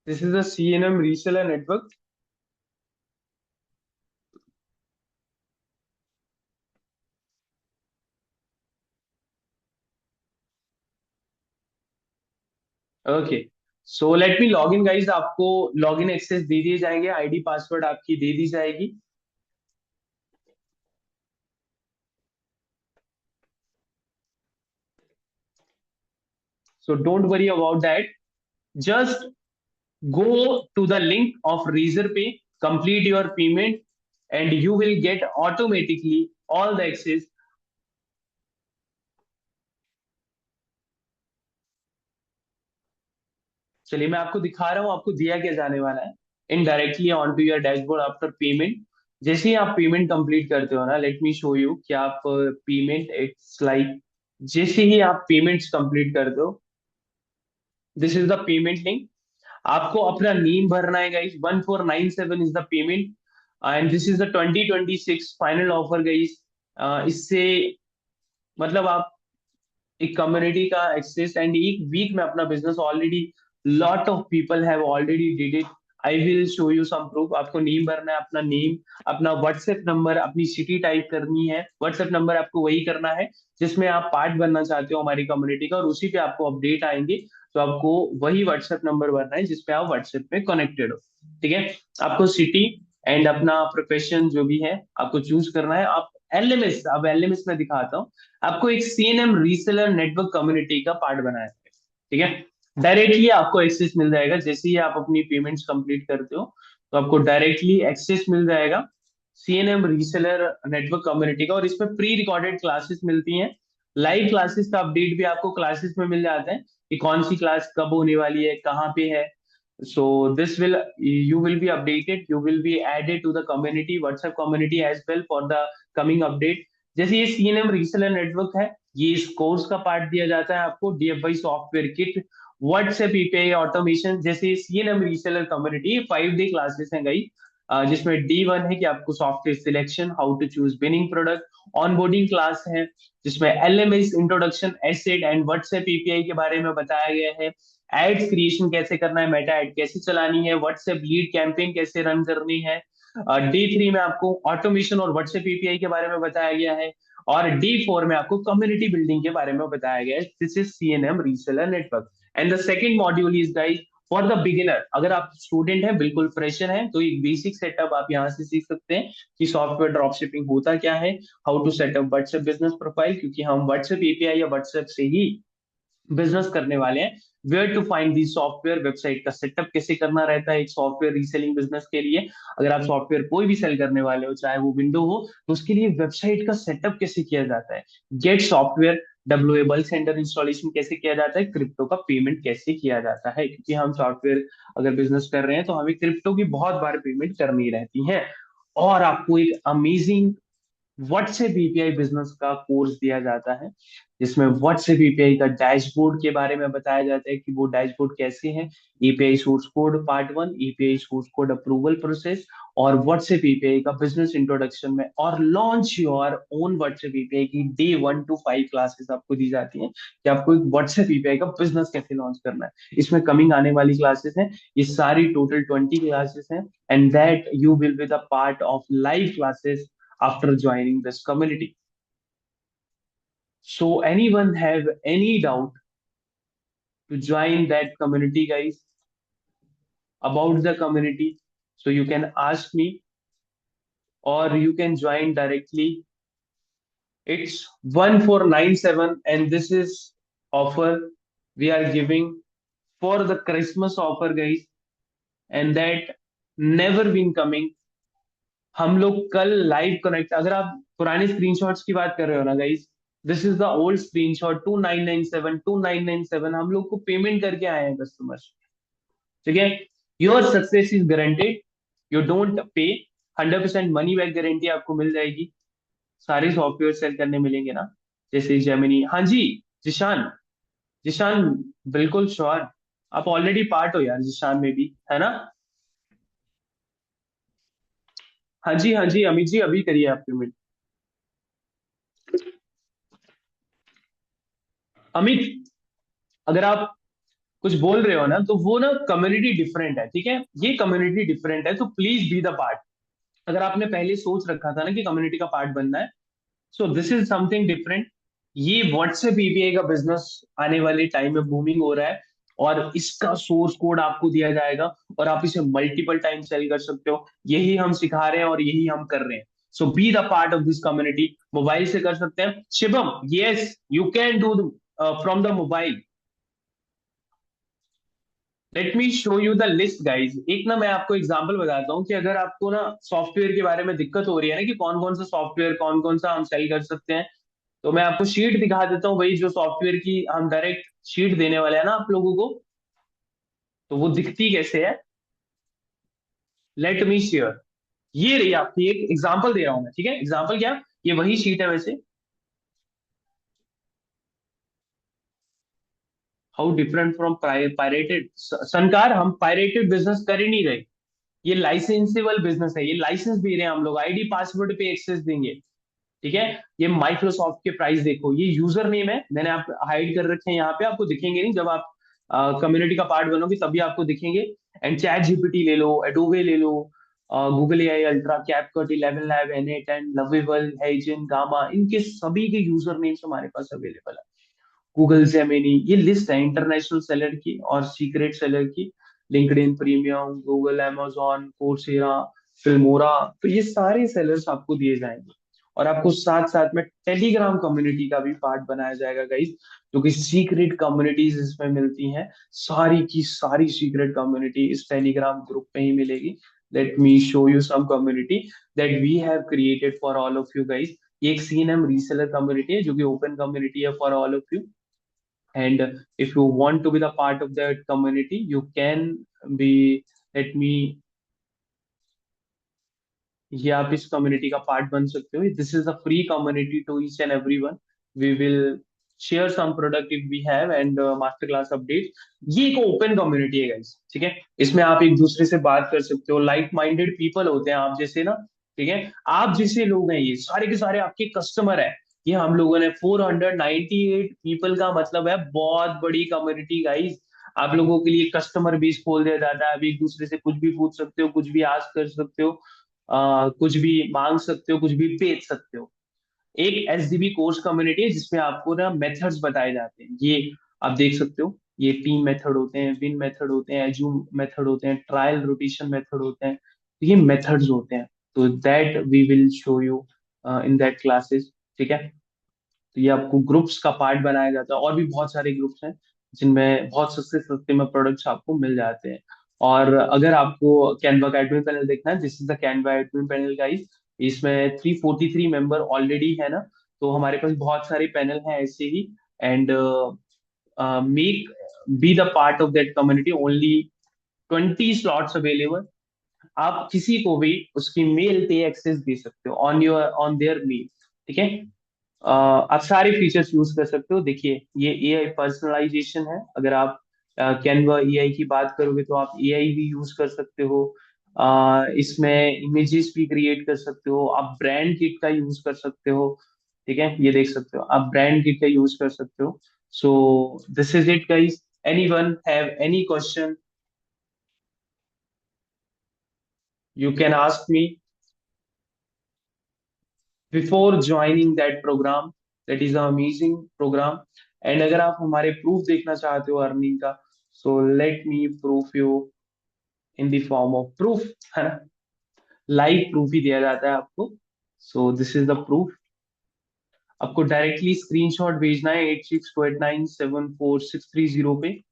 This is the CNM reseller network. Okay, so let me log in guys. आपको लॉग इन एक्सेस दे दिए जाएंगे, आईडी पासवर्ड आपकी दे दी जाएगी। सो don't worry about that. Just go to the link of Razorpay, complete your payment, and you will get automatically all the access। चलिए मैं आपको दिखा रहा हूँ आपको दिया क्या जाने वाला है। Indirectly on to your dashboard after payment, जैसे ही आप पेमेंट कंप्लीट करते हो ना, लेट मी शो यू कि आप पेमेंट, इट्स लाइक जैसे ही आप पेमेंट्स कंप्लीट करते हो, this is the payment link. आपको अपना नेम भरना है guys, 1497 is the payment. And this is the 2026 final offer guys. इससे मतलब आप एक कम्युनिटी का एक्सेस, एंड एक वीक में अपना business already lot of people have already did it. I will show you some proof. आपको नेम भरना है, अपना नेम, अपना व्हाट्सएप नंबर, अपनी सिटी टाइप करनी है। व्हाट्सएप नंबर आपको वही करना है जिसमें आप पार्ट बनना चाहते हो हमारी कम्युनिटी का, और उसी पे आपको अपडेट आएंगे। तो आपको वही व्हाट्सएप नंबर भरना है जिसपे आप व्हाट्सएप में कनेक्टेड हो। ठीक है। आपको सिटी एंड अपना प्रोफेशन जो भी है आपको चूज करना है। आप एलएमएस, अब एलएमएस में दिखाता हूँ। आपको एक सीएनएम रीसेलर नेटवर्क कम्युनिटी का पार्ट बनाया है। ठीक है। डायरेक्टली आपको एक्सेस मिल जाएगा जैसे ही आप अपनी पेमेंट्स कंप्लीट करते हो, तो आपको डायरेक्टली एक्सेस मिल जाएगा सीएनएम रीसेलर नेटवर्क कम्युनिटी का। और इसमें प्री रिकॉर्डेड क्लासेस मिलती हैं। लाइव क्लासेस का अपडेट भी आपको क्लासेस में मिल जाता है कि कौन सी क्लास कब होने वाली है, कहाँ पे है। So this will, you will be updated, you will be added to the community, WhatsApp community as well for the coming update। जैसे ये सीएनएम रीसेलर नेटवर्क है, ये इस कोर्स का पार्ट दिया जाता है आपको, DFI software kit, WhatsApp API automation. जैसे CNM reseller community 5 day classes हैं गई, जिसमें D1 है कि आपको software selection, how to choose winning product. Onboarding class है जिसमें LMS introduction, asset and WhatsApp API के बारे में बताया गया है। एड्स क्रिएशन कैसे करना है, मेटा एड कैसे चलानी है, व्हाट्सएप लीड कैंपेन कैसे रन करनी है। D3 में आपको ऑटोमेशन और व्हाट्सएप एपीआई के बारे में बताया गया है। और D4 में आपको कम्युनिटी बिल्डिंग के बारे में बताया गया है। This is CNM reseller network. And the second module is guys for the beginner. अगर आप स्टूडेंट हैं, बिल्कुल फ्रेशर हैं, तो एक बेसिक सेटअप आप यहाँ से सीख सकते हैं कि सॉफ्टवेयर ड्रॉप शिपिंग होता क्या है, how to setup WhatsApp business profile, क्योंकि हम व्हाट्सएप एपीआई या व्हाट्सएप से ही बिजनेस करने वाले हैं। Where to find the software, website का सेटअप कैसे करना रहता है एक सॉफ्टवेयर रीसेलिंग बिजनेस के लिए। अगर आप सॉफ्टवेयर कोई भी सेल करने वाले हो, चाहे वो विंडो हो, तो उसके लिए वेबसाइट का सेटअप कैसे किया जाता है, गेट सॉफ्टवेयर, डब्ल्यूएबल सेंटर इंस्टॉलेशन कैसे किया जाता है, क्रिप्टो का पेमेंट कैसे किया जाता है, क्योंकि हम सॉफ्टवेयर अगर बिजनेस कर रहे हैं तो हमें क्रिप्टो की बहुत बार पेमेंट करनी रहती है। और आपको एक अमेजिंग व्हाट्सएप एपीआई बिजनेस का कोर्स दिया जाता है जिसमें व्हाट्सएप एपीआई का डैशबोर्ड के बारे में बताया जाता है कि वो डैशबोर्ड कैसे है। API source code part 1, API source code approval process, और व्हाट्सएप एपीआई का बिजनेस इंट्रोडक्शन में, और launch your own WhatsApp API की D1 to 5 क्लासेस आपको दी जाती हैं कि आपको एक व्हाट्सएप एपीआई का बिजनेस कैसे लॉन्च करना है। इसमें कमिंग आने वाली क्लासेस हैं, ये सारी टोटल 20 क्लासेस हैं। And that you will be the part of live classes after joining this community. So anyone have any doubt to join that community, guys, about the community? So you can ask me or you can join directly. It's 1497 and this is offer we are giving for the Christmas offer, guys, and that never been coming। हम लोग कल live connect, अगर आप पुराने screenshots की बात कर रहे हो ना guys, this is the old screenshot 2997 हम लोग को पेमेंट करके आए हैं कस्टमर्स। ठीक है। Your success is guaranteed, you don't pay. 100% money back guarantee आपको मिल जाएगी। सारे सॉफ्टवेयर सेल करने मिलेंगे ना, जैसे जेमिनी। हाँ जी, जिशान, जिशान, बिल्कुल श्योर। आप ऑलरेडी पार्ट हो यार जिशान में भी, है ना। हाँ जी, हाँ जी अमित जी, अभी करिए आप पेमेंट। अमित, अगर आप कुछ बोल रहे हो ना, तो वो ना कम्युनिटी डिफरेंट है। ठीक है, ये कम्युनिटी डिफरेंट है, तो प्लीज बी द पार्ट। अगर आपने पहले सोच रखा था ना कि कम्युनिटी का पार्ट बनना है, सो दिस इज समथिंग डिफरेंट। ये व्हाट्सएप एपीआई का बिजनेस आने वाले टाइम में बूमिंग हो रहा है, और इसका सोर्स कोड आपको दिया जाएगा और आप इसे मल्टीपल टाइम सेल कर सकते हो। यही हम सिखा रहे हैं और यही हम कर रहे हैं। So be the part of this community. Mobile से कर सकते हैं Shivam, yes you can do from the mobile. Let me show you the list guys. एक ना मैं आपको एग्जांपल बताता हूँ कि अगर आपको ना सॉफ्टवेयर के बारे में दिक्कत हो रही है ना कि कौन कौन सा सॉफ्टवेयर, कौन कौन सा हम सेल कर सकते हैं, तो मैं आपको शीट दिखा देता हूँ भाई, जो सॉफ्टवेयर की हम डायरेक्ट शीट देने वाले हैं ना आप लोगों को, तो वो दिखती कैसे है। Let me share. ये रही आपकी एक एग्जांपल दे रहा हूं मैं। ठीक है, एग्जांपल क्या, ये वही शीट है वैसे। How different from pirated. सनकार, हम पायरेटेड बिजनेस कर ही नहीं रहे। ये लाइसेंसेबल बिजनेस है, ये लाइसेंस दे रहे हैं हम लोग, आईडी पासवर्ड पे एक्सेस देंगे। ठीक है। ये माइक्रोसॉफ्ट के प्राइस देखो, ये यूजर नेम है, मैंने आप हाइड कर रखे हैं यहाँ पे, आपको दिखेंगे नहीं, जब आप कम्युनिटी का पार्ट बनोगे तभी आपको दिखेंगे। एंड चैट जीपीटी ले लो, एडोबे ले लो, Google AI Ultra, CapCut, 11 lab, N8 Lovable, HeyGen, Gamma, इनके सभी के यूजर नेम्स हमारे पास अवेलेबल है। गूगल जेमिनी, ये लिस्ट है इंटरनेशनल सेलर की और सीक्रेट सेलर की। LinkedIn premium, Google, amazon, Coursera, Filmora, तो ये सारे सेलर्स आपको दिए जाएंगे। और आपको साथ साथ में टेलीग्राम कम्युनिटी का भी पार्ट बनाया जाएगा गाइस, जो कि सीक्रेट कम्युनिटीज इसमें मिलती हैं। सारी की सारी सीक्रेट कम्युनिटी इस टेलीग्राम ग्रुप में ही मिलेगी। Let me show you some community that we have created for all of you guys. ये एक सीएनएम रीसेलर कम्युनिटी है, जो कि ओपन कम्युनिटी है for all of you. And if you want to be the part of that community, you can be, let me, ये आप इस community का पार्ट बन सकते हो। This is a free community to each and every one. We will share some product if we have, and master class update. ये एक open community है गाइस, ठीक है। इसमें आप एक दूसरे से बात कर सकते हो, लाइक माइंडेड पीपल होते हैं आप जैसे ना, ठीक है। आप जैसे लोग हैं, ये सारे के सारे आपके कस्टमर है। ये हम लोगों ने 498 पीपल का मतलब है बहुत बड़ी कम्युनिटी गाइस। आप लोगों के लिए कस्टमर बेस खोल दिया जाता है, आप एक दूसरे से कुछ भी पूछ सकते हो, कुछ भी आस्क कर सकते हो, कुछ भी मांग सकते हो, कुछ भी बेच सकते हो। एक एसडीबी कोर्स कम्युनिटी है, जिसमें आपको ना मेथड्स बताए जाते हैं। ये आप देख सकते हो, ये टीम मेथड होते हैं, विन मेथड होते हैं, एज्यूम मेथड होते हैं, ट्रायल रोटेशन मेथड होते हैं। तो ये मेथड्स होते हैं, तो that we will show you in that classes, ठीक है। तो ये आपको ग्रुप्स का पार्ट बनाया जाता है, और भी बहुत सारे ग्रुप्स हैं जिनमें बहुत सस्ते सस्ते में प्रोडक्ट्स आपको मिल जाते हैं। और अगर आपको कैनवा का एडमिन पैनल देखना है, this is the Canva admin panel guys. इसमें 343 मेंबर ऑलरेडी है ना, तो हमारे पास बहुत सारे पैनल हैं ऐसे ही। And make be the part of that community, only 20 slots available. आप किसी को भी उसकी मेल पे एक्सेस दे सकते हो, on your on their mail, ठीक है। आप सारे फीचर्स यूज कर सकते हो। देखिए, ये एआई पर्सनलाइजेशन है। अगर आप कैनवा एआई की बात करोगे तो आप एआई भी यूज कर सकते हो। इसमें इमेजेस भी क्रिएट कर सकते हो, आप ब्रांड किट का यूज कर सकते हो, ठीक है। ये देख सकते हो, आप ब्रांड किट का यूज कर सकते हो। So this is it guys. Anyone have any question, you can ask me before joining that program. That is amazing program. And अगर आप हमारे प्रूफ देखना चाहते हो अर्निंग का, so let me proof you in the form of proof, है ना। Live proof ही दिया जाता है आपको। So this is the proof. आपको डायरेक्टली स्क्रीनशॉट भेजना है 8628974630 पे।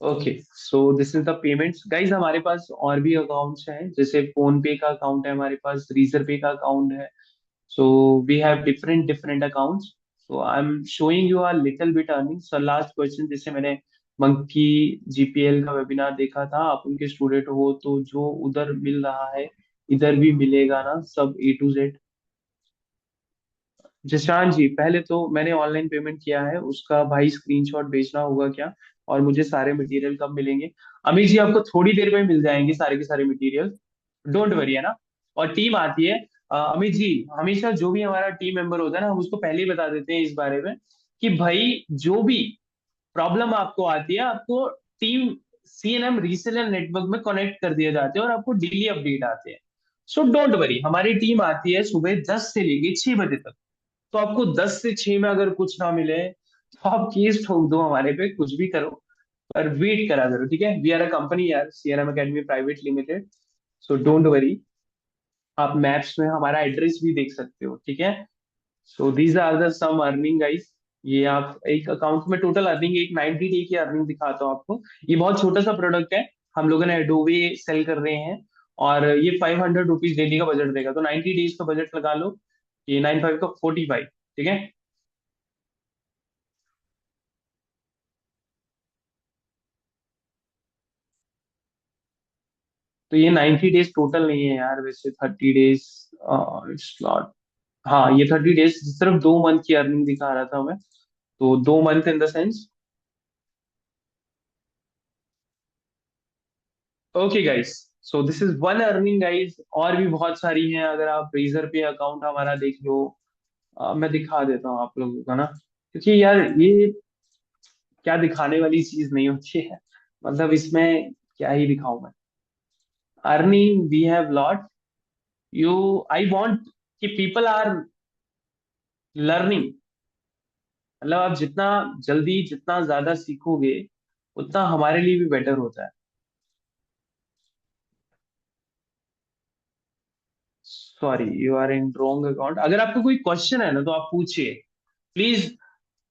Okay, so this is the payments guys. हमारे पास और भी अकाउंट्स हैं, जैसे फोन पे का अकाउंट है हमारे पास, रीजर पे का अकाउंट है। So we have different accounts. So I'm showing you a little bit earning. So last question, जैसे मैंने मंकी जीपीएल का वेबिनार देखा था, आप उनके स्टूडेंट हो, तो जो उधर मिल रहा है इधर भी मिलेगा ना, सब A to Z। जिशान जी, पहले तो मैंने ऑनलाइन पेमेंट किया है, उसका भाई स्क्रीनशॉट भेजना होगा क्या, और मुझे सारे मटेरियल कब मिलेंगे? अमित जी, आपको थोड़ी देर में मिल जाएंगे सारे के सारे मटेरियल, डोंट वरी, है ना। और टीम आती है, अमित जी, हमेशा जो भी हमारा टीम मेंबर होता है ना, हम उसको पहले ही बता देते हैं इस बारे में कि भाई जो भी प्रॉब्लम आपको आती है, आपको टीम सीएनएम रीसेलर नेटवर्क में कनेक्ट कर दिए जाते हैं और आपको डेली अपडेट आते हैं। सो डोंट वरी, हमारी टीम आती है सुबह 10 से लेके 6 बजे तक। तो आपको 10 से 6 में अगर कुछ ना मिले, तो आप केस ठोक दो हमारे पे, कुछ भी करो, पर वेट करा करो, ठीक है। वी आर अ कंपनी यार, CRM academy private limited. So don't worry. आप मैप्स में हमारा एड्रेस भी देख सकते हो, ठीक है। So these are the some earning guys. ये आप एक अकाउंट में टोटल अर्निंग, एक 90 डे की अर्निंग दिखाता हूँ आपको। ये बहुत छोटा सा प्रोडक्ट है, हम लोगों ने एडोबे सेल कर रहे हैं, और ये 500 रुपीज डेली का बजट देगा, तो 90 डेज का बजट लगा लो, ये 95 का 45। ठीक है। तो ये 90 डेज टोटल नहीं है यार, वैसे 30 डेज, इट्स नॉट। हाँ, ये 30 डेज सिर्फ 2 मंथ की अर्निंग दिखा रहा था मैं। तो 2 month in the sense. Okay guys, so this is one earning guys, और भी बहुत सारी हैं, अगर आप रेजर पे अकाउंट हमारा देख लो। मैं दिखा देता हूँ आप लोगों का ना, क्योंकि यार ये क्या दिखाने वाली चीज नहीं होती है, मतलब इसमें क्या ही दिखाऊं मैं। Earning we have lot, you, I want कि पीपल आर लर्निंग, मतलब आप जितना जल्दी जितना ज्यादा सीखोगे उतना हमारे लिए भी बेटर होता है। Sorry, you are in wrong account. अगर आपको कोई क्वेश्चन है ना तो आप पूछिए, प्लीज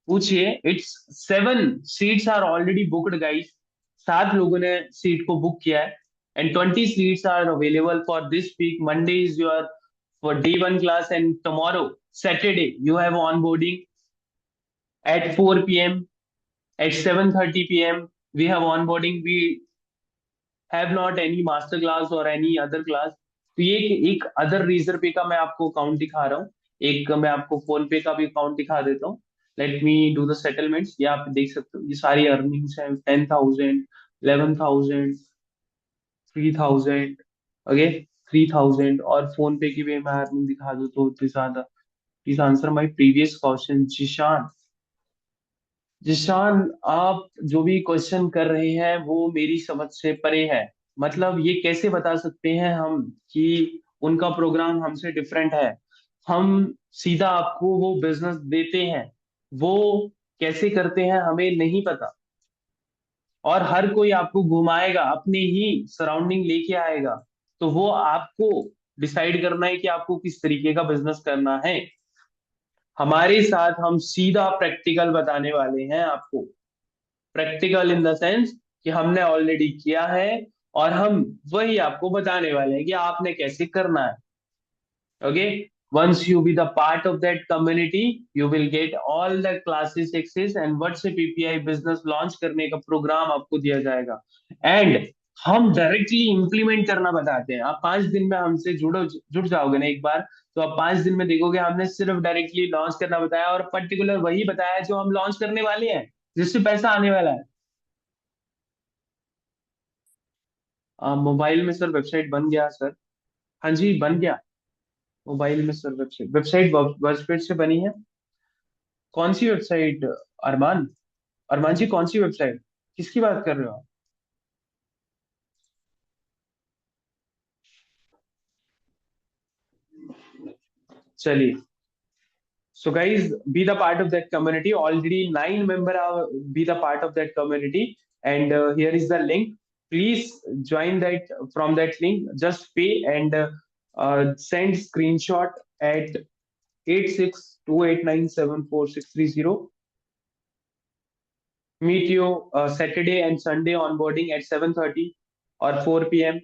पूछिए। It's 7 seats are already booked guys, 7 लोगों ने सीट को बुक किया है। And 20 seats are available for this week. Monday is your for day 1 class, and tomorrow Saturday you have onboarding at 4 p.m. At 7:30 p.m. we have onboarding. We have not any master class or any other class. तो ये एक other रीजर पे का मैं आपको account दिखा रहा हूँ, एक मैं आपको फोन पे का भी अकाउंट दिखा देता हूँ। Let me do the settlements, ये आप देख सकते हो, ये सारी अर्निंग्स हैं, 10,000, 11,000, 3,000, ओके, 3,000। और फोन पे की भी मैं अर्निंग दिखा दूँ तो उतनी ज्यादा। Please answer my previous question Zeeshan. Zeeshan, आप जो भी क्वेश्चन कर रहे हैं वो मेरी समझ से परे है। मतलब ये कैसे बता सकते हैं हम कि उनका प्रोग्राम हमसे डिफरेंट है। हम सीधा आपको वो बिजनेस देते हैं, वो कैसे करते हैं हमें नहीं पता। और हर कोई आपको घुमाएगा, अपने ही सराउंडिंग लेके आएगा। तो वो आपको डिसाइड करना है कि आपको किस तरीके का बिजनेस करना है। हमारे साथ हम सीधा प्रैक्टिकल बताने वाले हैं आपको। प्रैक्टिकल इन द सेंस कि हमने ऑलरेडी किया है, और हम वही आपको बताने वाले हैं कि आपने कैसे करना है। Okay, once you be the part of that community, you will get all the classes access, and WhatsApp API business launch करने का प्रोग्राम आपको दिया जाएगा। एंड हम डायरेक्टली इंप्लीमेंट करना बताते हैं। आप 5 दिन में हमसे जुड़ जाओगे ना एक बार, तो आप 5 दिन में देखोगे हमने सिर्फ डायरेक्टली लॉन्च करना बताया, और पर्टिकुलर वही बताया जो हम लॉन्च करने वाले हैं, जिससे पैसा आने वाला है। मोबाइल में सर वेबसाइट बन गया सर। हाँ जी, बन गया। मोबाइल में सर वेबसाइट वेबसाइट वर्कस्पेस से बनी है। कौन सी वेबसाइट अरमान? अरमान जी, कौन सी वेबसाइट, किसकी बात कर रहे हो आप? चलिए, so guys, be the part of that community. Already 9 members are be the part of that community, and here is the link. Please join that. From that link, just pay and send screenshot at 8628974630. Meet you Saturday and Sunday onboarding at 7:30 or 4 p.m.